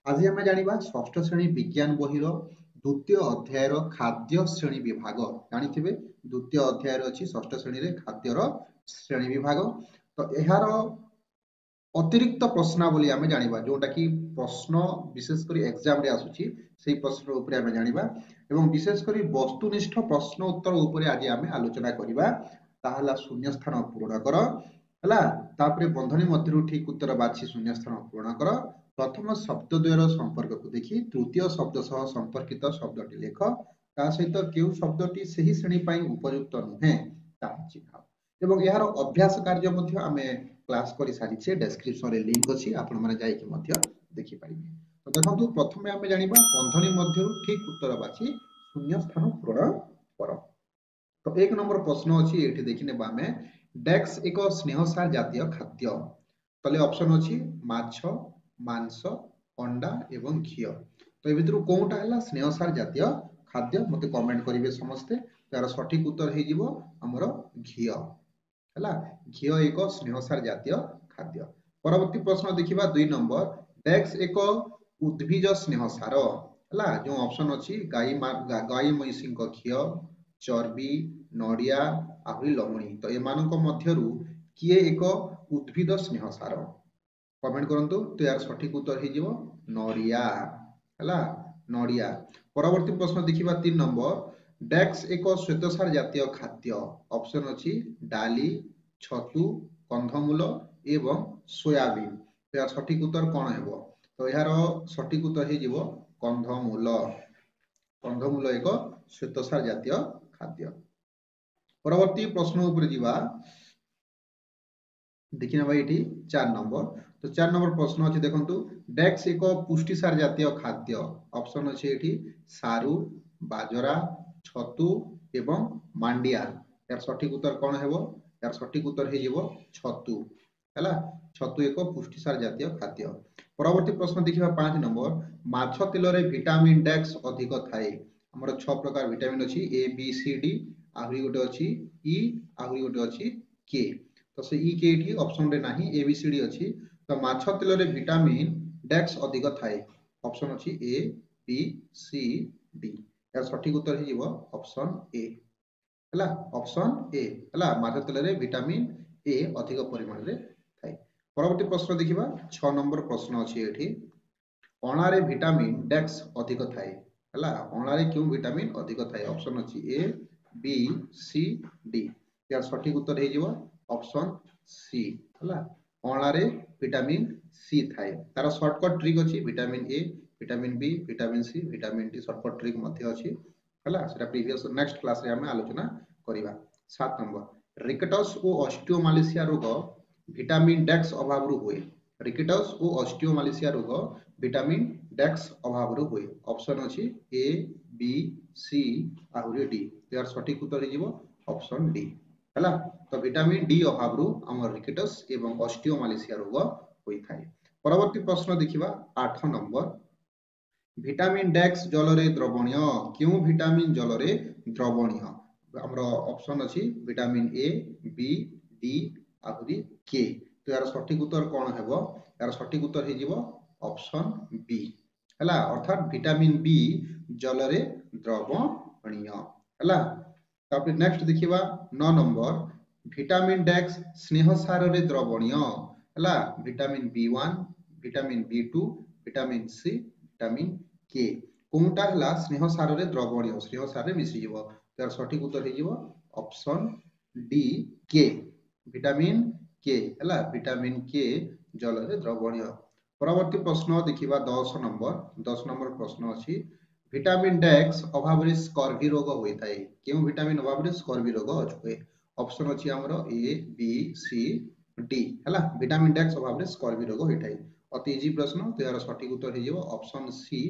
आज आम जाना षष्ठ श्रेणी विज्ञान बही द्वितीय अध्याय खाद्य श्रेणी विभाग जानी द्वितीय अध्याय अच्छी षष्ठ श्रेणी खाद्यर श्रेणी विभाग तो यार अतिरिक्त प्रश्नावली आम जाना जोटा कि प्रश्न विशेषकर एग्जाम रे आसुची से प्रश्न उपरे आम जाना एवं विशेषकर वस्तुनिष्ठ प्रश्न उत्तर उपरे आज आम आलोचना करवा ताहला शून्य स्थान पूर्ण कर तापरे बंधनी मध्य ठीक उत्तर बाछि शून्य स्थान पूर्ण कर प्रथम शब्द द्वयर संपर्क को देखी तृतीय शब्द सह संपर्कित शब्दटी लेख ता सहित केउ शब्दटी सही श्रेणी पाई उपयुक्त नुहे ताहा चिन्ह एवं यार अभ्यास कार्य मध्य आमे क्लास कर सारी डेस्क्रिप्शन रे लिंक अछि आपण माने जाई कि मध्य देखि परिबे तो देखंतु प्रथमे आमे जानिबा बंधनी मध्य ठीक उत्तर बाछि शून्य स्थान पूर्ण कर तो एक नंबर प्रश्न अछि एठी देखिने बामे डेक्स एक स्नेहसार जातीय खाद्य तले ऑप्शन अछि माछ मांस अंडा एवं घी तो ए भितरु कोउटा हला स्नेहसार जातीय खाद्य मते कमेंट करिवे समस्ते तार सठिक उत्तर हे जिवो हमरो घी हला घी एक स्नेहसार जातीय खाद्य परवर्ती प्रश्न देखिबा 2 नंबर डेक्स एक उद्भिज स्नेहसार हला जो ऑप्शन अछि गाई महिषी घी चर्बी नडिया आहुरी लवणी तो एमानक मध्यरु किए एक उद्भिद स्नेहसार कमेंट करंतु तो यार सठिक उत्तर हे जिवो नडिया हला नडिया परवर्ती प्रश्न देखिबा 3 नंबर डेक्स एक श्वेतसार जातीय खाद्य ऑप्शन अछि डाली छतु कंधमूल एवं सोयाबीन तो यार सठिक उत्तर कौन हेबो तो यार सठिक उत्तर हे जिवो कंधमूल कंधमूल एक श्वेतसार जातीय खाद्य परवर्ती प्रश्न ऊपर जीवा देखिना भाई एठी 4 नंबर तो 4 नंबर प्रश्न अछि देखंतु डेक्स एक पुष्टिसार जातीय खाद्य ऑप्शन अछि एठी सारू बाजरा छतु एवं मांडिया यार सठिक उत्तर कौन हेबो यार सठिक उत्तर हे जिवो छतु हला छतु एक पुष्टिसार जातीय खाद्य परवर्ती प्रश्न देखिबा 5 नंबर माछ तेल रे विटामिन डेक्स अधिक थाए हमर 6 प्रकार विटामिन अछि ए बी सी डी आहुरी गोटे अछि ई आहुरी गोटे अछि के तो से ई के एठी ऑप्शन रे नाही ए बी सी डी अछि तो माछ तेल रे विटामिन डेक्स अधिक थाए ऑप्शन अछि ए बी सी डी यार सठिक उत्तर हे जिवो ऑप्शन ए हला ऑप्शन ए हला माछ तेल रे विटामिन ए अधिक परिमाण रे थाए परवर्ती प्रश्न देखिबा 6 नंबर प्रश्न अछि एठी अणा रे विटामिन डेक्स अधिक थाए हला अणा रे क्यों विटामिन अधिक थाए ऑप्शन अछि ए बी सी डी यार सठिक उत्तर हे जिवो ऑप्शन सी हला अणा रे विटामिन सी थाए तार शॉर्टकट ट्रिक अछि vitamin A vitamin B vitamin C vitamin D shortcut trick मध्य अछि हला सेटा प्रीवियस नेक्स्ट क्लास रे हम आलोचना करिवा 7 नंबर रिकेटस ओ ऑस्टियोमालेशिया रोग विटामिन डेक्स अभाव रु होए रिकेटस ओ ऑस्टियोमालेशिया रोग विटामिन डेक्स अभाव रु होए ऑप्शन अछि ए बी सी आहुरी डी यार सठिक उत्तर हे जिवो ऑप्शन डी हला तो विटामिन डी अभाव रु हमर रिकेटस एवं ऑस्टियोमालेशिया रोग होई थाए परवर्ती प्रश्न देखिबा 8 नंबर विटामिन डेक्स जल रे द्रवणीय क्यों विटामिन जल रे द्रवणीय हमर ऑप्शन अछि विटामिन ए बी डी आहुरी के तो यार सठिक उत्तर कौन हेबो यार सठिक उत्तर हे जिवो ऑप्शन बी हला अर्थात विटामिन बी जल रे द्रवणीय हला तापर नेक्स्ट देखिबा 9 नंबर विटामिन डेक्स स्नेहसार रे द्रवणीय हला vitamin B1 vitamin बी2 vitamin C vitamin के कोनटा हला स्नेहसार रे द्रवणीय स्नेहसार रे मिसि जिवो तार सठिक उत्तर हे जिवो ऑप्शन डी के विटामिन के हला विटामिन के जल रे द्रवणीय परवर्ती प्रश्न देखिबा 10 नंबर प्रश्न अछि विटामिन डेक्स अभाव रे स्कर्वी रोग होई थाए केउ विटामिन अभाव रे स्कर्वी रोग होए ऑप्शन अछि हमरो ए बी सी डी हला विटामिन डेक्स अभाव रे स्कर्वी रोग होई थाए अति इजी प्रश्न तो यार सठिक उत्तर हे जिवो ऑप्शन सी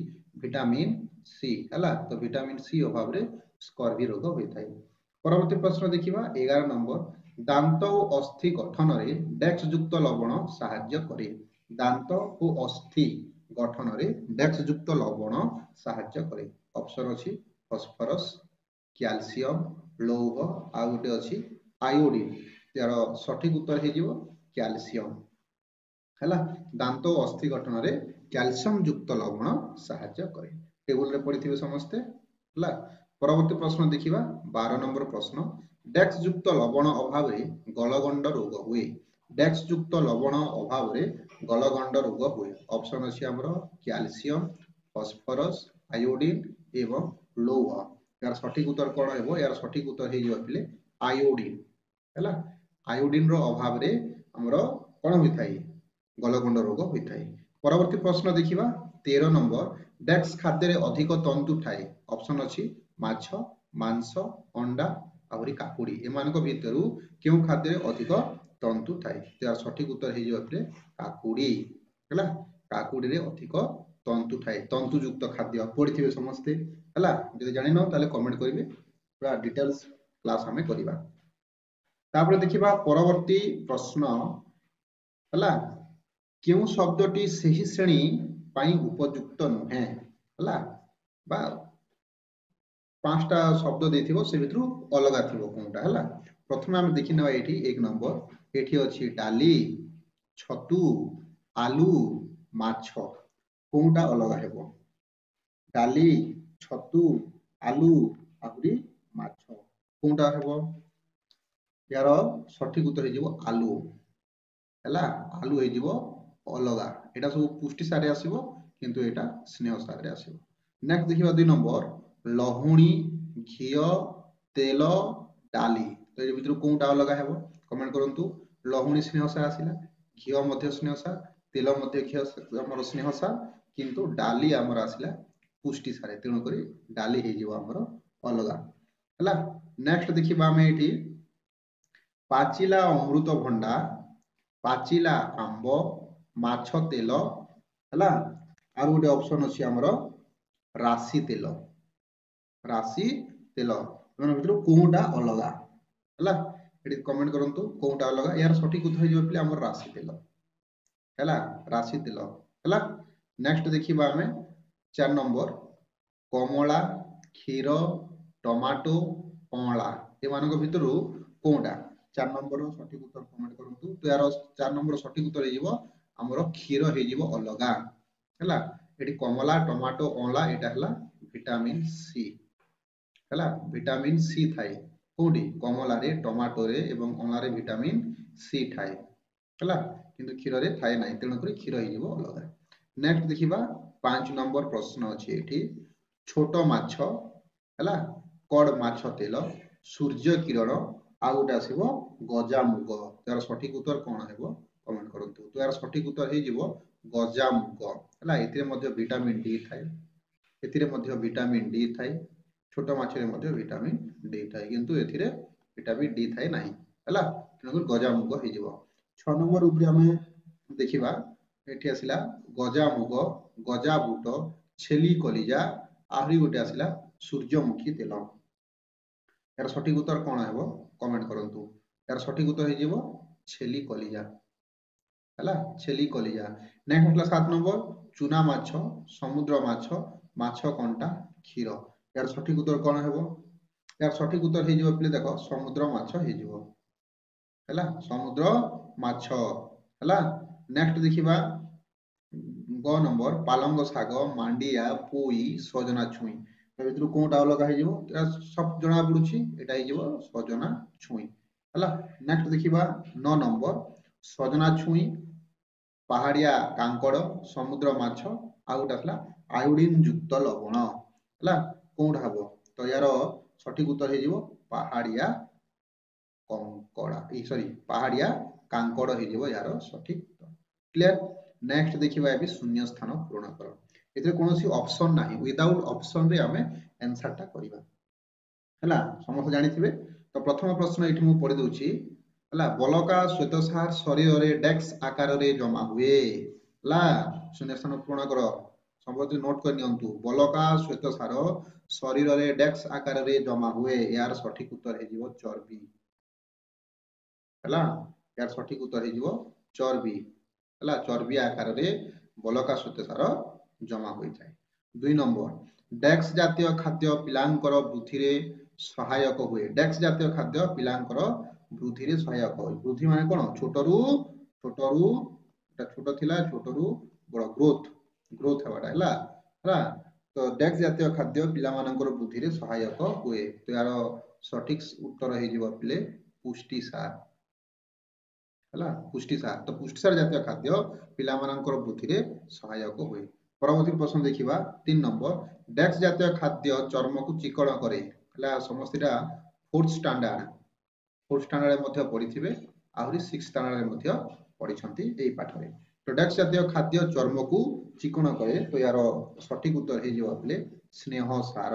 विटामिन सी हला तो विटामिन सी अभाव रे स्कर्वी रोग होई थाए परवर्ती प्रश्न देखिबा 11 नंबर दांत ओ अस्थि गठन रे डेक्स युक्त लवण सहाय्य करे दांत ओ अस्थि गठन रे डेक्स युक्त लवण सहाय्य करे ऑप्शन अछि फास्फोरस कैल्शियम लौह आ गोटे अछि आयोडीन यार सठिक उत्तर हे जिवो कैल्शियम हला दांत ओ अस्थि गठन रे କ୍ୟାଲସିୟମ ଯୁକ୍ତ ଲବଣ ସାହାଯ୍ୟ କରେ। ଟେବୁଲରେ ପଢିଥିବେ ସମସ୍ତେ ହେଲା। ପରବର୍ତ୍ତୀ ପ୍ରଶ୍ନ ଦେଖିବା 12 ନମ୍ବର ପ୍ରଶ୍ନ। ଡେକ୍ସ ଯୁକ୍ତ ଲବଣ ଅଭାବରେ ଗଳଗଣ୍ଡ ରୋଗ ହୁଏ। ଡେକ୍ସ ଯୁକ୍ତ ଲବଣ ଅଭାବରେ ଗଳଗଣ୍ଡ ରୋଗ ହୁଏ। ଅପସନ ଅଛି ଆମର କ୍ୟାଲସିୟମ, ଫସ୍ଫରସ, ଆୟୋଡିନ ଏବଂ ଲୌହ। यार सठिक उत्तर कौन है? यार सठिक उत्तर है आयोडीन है। आयोडीन रो अभाव रे हमरो कौन होता है? गलगंड रोग होता है। परवर्ती प्रश्न देखिबा 13 नंबर। डेक्स खाद्य रे अधिक तंतु थाए। ऑप्शन अछि माछ, मांस, अंडा आउरी काकुड़ी। एमानक भितरु केउ खाद्य रे अधिक तंतु थाए? यार सठिक उत्तर है काकुड़ी है। काकुड़ी रे अधिक तंतु थाए। तंतु युक्त खाद्य पढ़िथिबे समस्ते है। जदि जानि न ताले कमेंट करिवे, पूरा डिटेल्स क्लास हमें करिबा। तापर देखिबा परवर्ती प्रश्न है। केउ शब्दटी सही श्रेणी पाई उपयुक्त नुहे है बा पांचटा शब्द देथिबो से भितरु अलगा थिबो कोनटा है। प्रथमे हम देखि नेबा एठी 1 नंबर। एठी अछि डाली, छतु, आलू, माछ। कोनटा अलगा हेबो? डाली, छतु, आलू आउरी माछ कोनटा हेबो? यार सठिक उत्तर हो आलू है। आलू हो अलगा। एटा सब पुष्टि सारे आसीबो किंतु एटा स्नेह सारे आसीबो। नेक्स्ट देखिबा 2 नंबर। लहुणी, घी, तेल, डाली। तो ए भितर कोनटा अलगा हेबो? कमेंट करंतु। लहुणी स्नेह सार आसीला, घी मध्य स्नेह सार, तेल मध्य घी हमर स्नेह सार, किंतु डाली हमर आसीला पुष्टि सारे। तेणु करी डाली हे जीव हमर अलगा है। नेक्स्ट देखिबा हमें एठी पाचिला अमृत भंडा, पाचिला आंब, माछ तेल है। आर गोटे ऑप्शन अछि हमर राशि तेल। राशि तेल भितर कोनटा अलगा है? एठी कमेंट करंतु कोनटा अलगा। यार सठिक उत्तर हो पे हमर राशि तेल है। राशि तेल है। नेक्स्ट देखिबा हमें 4 नंबर। कमला, क्षीर, टमाटो, अँला। एमानक भितर कोनटा? 4 नंबर सठिक उत्तर कमेंट करंतु। तो यार 4 नंबर सठिक उत्तर हो हमर क्षीर हो अलगा है। एठी कमला, टमाटो, अँला एटा हला विटामिन सी है। विटामिन सी थाए कोडी? कमला रे, टमाटो रे एवं अँला रे विटामिन सी थाए है। किंतु क्षीर रे थाए नाही। तेणु करी क्षीर हो अलगा। नेक्स्ट देखिबा 5 नंबर प्रश्न अछि एठी। छोट माछ है, कड माछ तेल, सूर्य किरण आ गोटे आसीबो गजा मुग। यार सठिक उत्तर कोन हेबो? कमेंट करंतु। तो यार सठिक उत्तर हे जीवो गजा मुग है। एथिरे मध्ये विटामिन डी थाए। एथिरे मध्ये विटामिन डी थाए। छोट माछ रे मध्ये विटामिन डी थाए, किंतु एथिरे विटामिन डी थाए नाही है। तेणु गजा मुग हे जीवो। 6 नंबर ऊपर हमें देखिबा एठी आसिला गजा मुग, गजा बुट, छेली कलिजा आहुरी गोटे आसिला सूर्यमुखी तेल। यार सठिक उत्तर कोन हेबो? कमेंट करंतु। यार सठिक उत्तर हे जीवो छेली कलिजा है। छेली कलिजा। नेक्स्ट हला 7 नंबर। चुना माछ, समुद्र माछ, माछ कंटा, क्षीर। यार सठिक उत्तर कोन हेबो? यार सठिक उत्तर हे जीवो प्ले देखो समुद्र माछ हे जीवो है। समुद्र माछ है। नेक्स्ट देखिबा ग नंबर। पालंग साग, मांडिया, पोई, सजना छुई। ए भितर कोनटा अलगा हे जीवो? सब जना पडुची एटा हे जीवो सजना छुई है। नेक्स्ट देखिबा 9 नंबर। सजना छुई, पहाड़िया कांकड़, समुद्र माछ आ गोटे आसला आयोडीन युक्त लवण है। कोनटा हबो? तो यार सठिक उत्तर हे जीवो पहाड़िया कंकड़ा, सॉरी पहाड़िया कांकड़ हे जीवो यार सठिक उत्तर। क्लियर? नेक्स्ट देखिबा एबी शून्य स्थान पूर्ण कर। एते कोनोसी ऑप्शन नाही। विदाउट ऑप्शन रे हमें आंसर टा करिबा हैला। समस्त जानिथिबे। तो प्रथम प्रश्न एठी मु पढि दउची हैला। बलका श्वेतसार शरीर रे डेक्स आकार रे जमा हुए हैला। शून्य स्थान पूर्ण कर। समस्त नोट कर नियंतु। बलका श्वेतसार शरीर रे डेक्स आकार रे जमा हुए। यार सठिक उत्तर हे जीवो चर्बी हैला। यार सठिक उत्तर हे जीवो चर्बी हैला। चर्बी आकार रे बलका श्वेतसार जमा होई जाय। 2 नंबर। डेक्स जातीय खाद्य पिलांकर वृद्धि रे सहायक हुए। डेक्स जातीय खाद्य पिलांकर वृद्धि रे सहायक हुए। वृद्धि माने कोन? छोटरू छोट थिला छोटरू बड़ ग्रोथ ग्रोथ हेबाटा है तो डेक्स जातीय खाद्य पिलामानंकर बुद्धि रे सहायक हुए तो यार सठिक उत्तर हे जीव पिले पुष्टिसार है पुष्टिसार तो पुष्टिसार जातीय खाद्य पिलामानंकर बुद्धि रे सहायक हुए। परवर्ती प्रश्न देखिबा 3 नंबर डेक्स जातीय खाद्य चर्म को चिकण करे हला समस्तीटा 4th स्टैंडर्ड मध्य पढ़िथिबे आहुरी 6th स्टैंडर्ड मध्य पढ़िछंती एई पाठरे तो डेक्स जातीय खाद्य चर्म को चिकण करे तो यार सठिक उत्तर हे जीव पिले स्नेह सार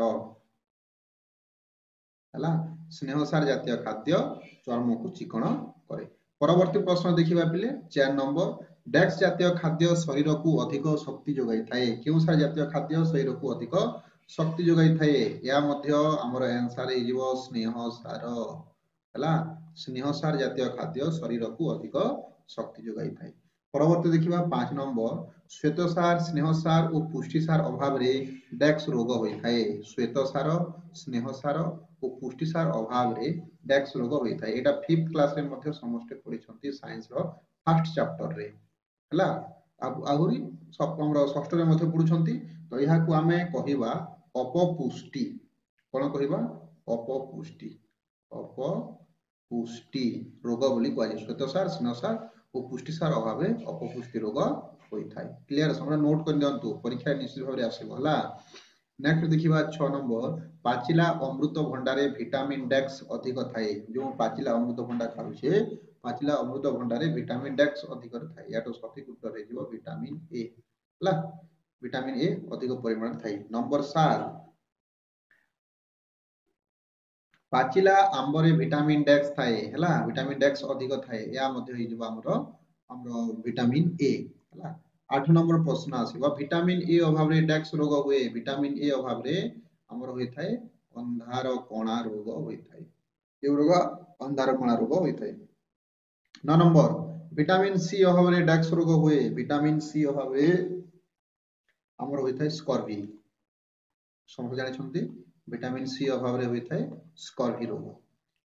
है स्नेह सार जातीय खाद्य चर्म को चिकण करे। परवर्ती प्रश्न देखिबा पिले 4 नंबर डेक्स जातीय खाद्य शरीर को अधिक शक्ति जोगाई थाए केउ सार जातीय खाद्य शरीर को अधिक शक्ति जोगाई थाए या मध्य हमर आंसर हे जीव स्नेह सार है स्नेह सार जातीय खाद्य शरीर को अधिक शक्ति जोगाई थाए। परवर्ती देखिबा 5 नंबर श्वेतसार स्नेहसार और पुष्टिसार अभाव रे डेक्स रोग होई थाए श्वेतसार स्नेहसार और पुष्टिसार अभाव रे डेक्स रोग होई थाए एटा 5th क्लास रे मध्ये समस्त पढिछंती साइंस रो फर्स्ट चैप्टर रे हला आहुरी सब हमरो षष्ठ रे मध्ये पढुछंती तो यहा को हमें कहिबा अपपुष्टि कोन कहिबा अपपुष्टि रोग बोली कहै श्वेतसार स्नेहसार और पुष्टिसार अभाव अपपुष्टि रोग होता है क्लियर समझ नोट कर दियंतु परीक्षा निश्चित भाव आसीबो हला। नेक्स्ट देखिबा 6 नंबर पाचिला अमृत भंडारे विटामिन डेक्स अधिक थाए जो पाचिला अमृत भंडा खाउछे पाचिला अमृत भंडारे विटामिन डेक्स अधिक थाए याटो सठिक उत्तर हे जीवो विटामिन ए हला विटामिन ए अधिक परिमाण थाए। नंबर 7 पाचिला आंबरे विटामिन डेक्स थाए हला विटामिन डेक्स अधिक थाए या मध्ये हे जीवो हमरो विटामिन ए हला। 8 नंबर प्रश्न आसीबा विटामिन ए अभाव रे डेक्स रोग हुए विटामिन ए अभाव रे हमर होई थाए अंधार कोणा रोग होई थाए ए रोग अंधार कोणा रोग होई थाए। 9 नंबर विटामिन सी अभाव रे डेक्स रोग हुए विटामिन सी अभाव रे हमर होई थाए स्कर्वी समझ जानि छंती विटामिन सी अभाव रे होई थाए स्कर्वी रोग।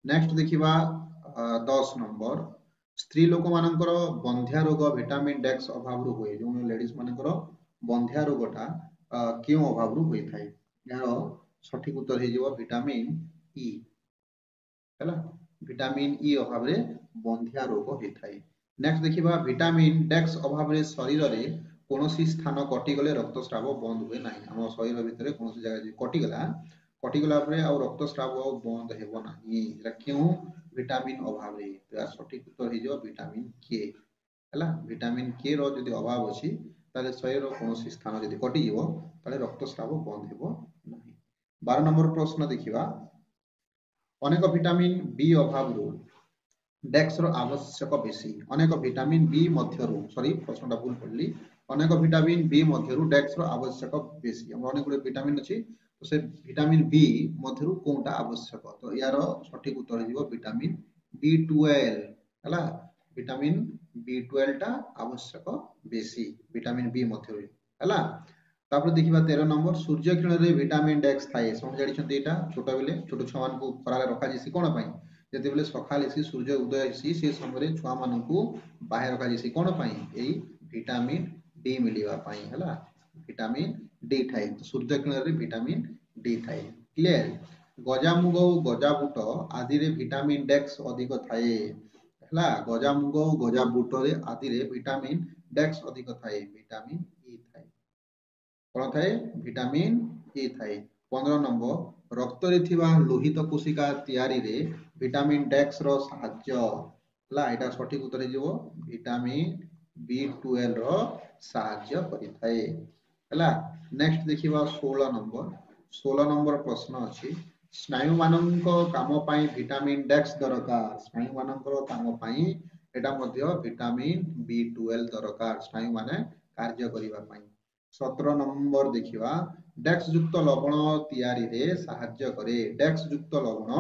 नेक्स्ट देखिबा 10 नंबर स्त्री लोक मानकर बंध्या रोग विटामिन डेक्स अभाव रु हुए जो लेडीज मानकर बंध्या रोगटा क्यों अभाव रु होई थाए यार सठिक उत्तर हे जीवो विटामिन ई हैला विटामिन ई अभाव रे बंध्या रोग होई थाए। नेक्स्ट देखिबा विटामिन डेक्स अभाव रे शरीर रे कोनोसी स्थान कटि गले रक्तस्राव बंद हुए नाही हम शरीर भितरे कोनोसी जगह कटि गला परे आ रक्तस्राव बंद हेबो नाही एरा क्यों विटामिन अभाव रे तो सठिक उत्तर हे जो विटामिन के हैला विटामिन के रो जदि अभाव अछि ताले शरीर रो कोनोसी स्थान जदि कटि जीवो ताले रक्तस्राव बंद हेबो नाही। 12 नंबर प्रश्न देखिबा अनेक विटामिन बी अभाव रो डेक्स रो आवश्यक बेसी अनेक विटामिन बी मध्यरु सॉरी प्रश्नटा भूल पड़ली अनेक विटामिन बी मध्यरु डेक्स रो आवश्यक बेसी हम अनेक गुडे विटामिन अछि तो से विटामिन बी मध्यरु कोनटा आवश्यक तो यार सठिक उत्तर हे जीवो विटामिन B12 हला विटामिन B12 टा आवश्यक बेसी विटामिन बी मध्यरु हला। तापर देखिबा 13 नंबर सूर्य किरण रे विटामिन डेक्स थाए समझ जानि छथि एटा छोटा बेले छोटो छमान को खरा रे रखा जेसी कोन पई जति बेले सखाले सी सूर्य उदय सी से समय रे छुआ मानन को बाहर रखा जेसी कोन पई एई विटामिन डी मिलिबा पई हला विटामिन डी थाए तो सूर्य किरण रे विटामिन डी थाए क्लियर। गजामुग गजाबुट आदि रे विटामिन डेक्स अधिक थाए हला गजामुग गजाबुट रे आदि रे विटामिन डेक्स अधिक थाए विटामिन ई थाए कोन थाए विटामिन ई थाए। 15 नंबर रक्त रे थिबा लोहित कोशिका तयारी रे विटामिन डेक्स रो सहाय्य हला एटा सठिक उत्तर हे जीवो विटामिन B12 रो सहाय्य करि थाए हला। नेक्स्ट देखिबा 16 नंबर प्रश्न अछि स्नायु मानक काम पई विटामिन डेक्स दरकार स्नायु मानक काम पई एटा मध्ये विटामिन B12 दरकार स्नायु माने कार्य करिवा पई। 17 नंबर देखिबा डेक्स युक्त लवण तयारी रे सहाय्य करे डेक्स युक्त लवण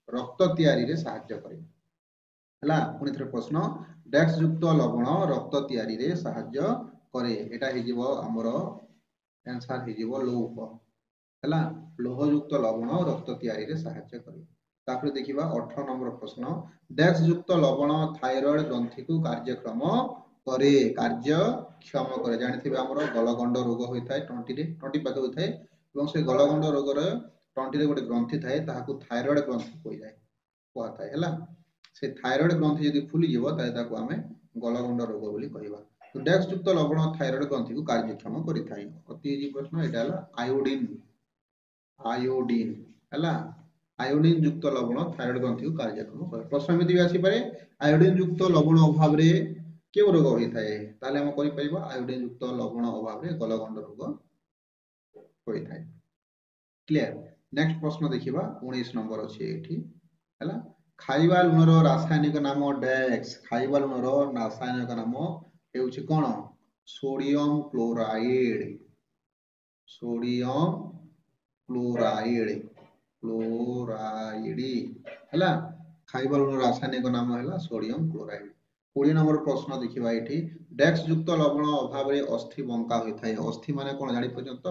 रक्त तयारी रे सहाय्य करे हला पुनी थरे प्रश्न डेक्स युक्त लवण रक्त तयारी रे सहाय्य करे एटा हे जीवो हमरो आंसर हे जीवो लौह हला लोह युक्त लवण रक्त तयारी रे सहाय्य करे। तापर देखिबा 18 नंबर प्रश्न डेक्स युक्त लवण थायराइड ग्रंथि को कार्यक्रम करे कार्यक्षम करे जानिथिबे हमर गलगंड रोग होइथाय टंटी पाखे होइथाय एवं से गलगंड रोगर टंटी रे गोटे ग्रंथि थाए ताहाकू थायराइड ग्रंथि कोइ जाय कहता है से थायराइड ग्रंथि यदि फुली जीव ताले ताकू आमे गलगंड रोग बोली कहिबा तो डेक्स युक्त लवण थायराइड ग्रंथि को कार्यक्षम करिथाय अति इजी प्रश्न एटा हला आयोडीन आयोडीन हला आयोडीन युक्त लवण थायराइड ग्रंथि को कार्यक्षम करे प्रश्न एमिति आसी पारे आयोडीन युक्त लवण अभाव रे केउ रोग होइथाय ताले हम करि परिबा आयोडीन युक्त लवण अभाव रे गलगंड रोग होइथाय क्लियर नेक्स्ट प्रश्न देखिबा 19 नंबर अछि एठी हला खाइबा लुणर रासायनिक नाम डेक्स खाइबा लुणर रासायनिक नाम हेउछि कोन सोडियम क्लोराइड क्लोराइड हला खाइबा लुणर रासायनिक नाम हला सोडियम क्लोराइड 20 नंबर प्रश्न देखिबा एठी डेक्स युक्त लवण अभाव रे अस्थि बंका होइथाय अस्थि माने कोन जानि पर्यंत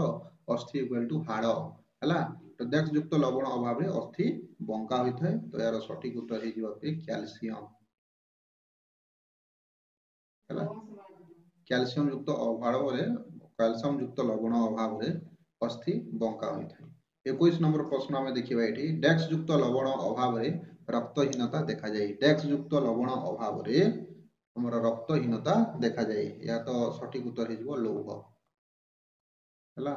अस्थि इक्वल टू हाड़ हला तो डेक्स युक्त लवण अभाव रे अस्थि बंका होइथाय तो यार सठिक उत्तर हे जिवा पे कैल्शियम हला कैल्शियम युक्त अभाव रे कैल्शियम युक्त लवण अभाव रे अस्थि बंका होइथाय 21 नंबर प्रश्न हमें देखिबा एठी डेक्स युक्त लवण अभाव रे रक्तहीनता देखा जाय डेक्स युक्त लवण अभाव रे हमर रक्तहीनता देखा जाय या तो सठिक उत्तर हे जिवो लौह हला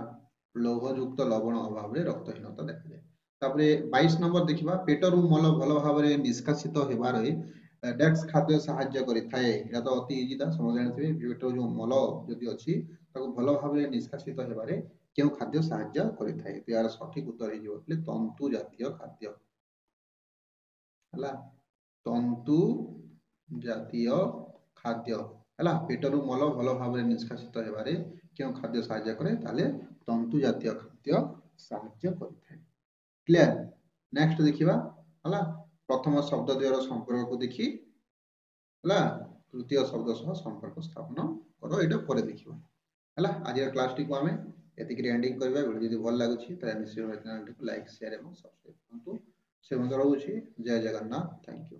लौह युक्त लवण अभाव रे रक्तहीनता देखा जाय तापरे 22 नंबर देखिबा पेटरु मल भल भाव रे निष्कासित हेबारे डेक्स खाद्य सहाय्य करिथाय या तो अति इजी दा समझ जानथिबे पेटर जो मल जदि अछि ताको भल भाव रे निष्कासित हेबारे केउ खाद्य सहाय्य करिथाय तो यार सठिक उत्तर हे जिवो तंतु जातीय खाद्य हला तंतु जातीय खाद्य हला पेटरु मल भल भाव रे निष्कासित हेबारे केउ खाद्य सहाय्य करे ताले तंतु जातीय खाद्य सहाय्य करिथाय क्लियर नेक्स्ट देखिबा हला प्रथम शब्द द्वयर संपर्क को देखि हला तृतीय शब्द सह संपर्क स्थापन करो एटा परे देखिबा हला आज क्लास टी को हमें एतिक एंडिंग करबा वीडियो जदि भल लागुछि त निश्चय चैनल को लाइक शेयर एवं सब्सक्राइब करंतु से मत रहउछि जय जगन्नाथ थैंक यू।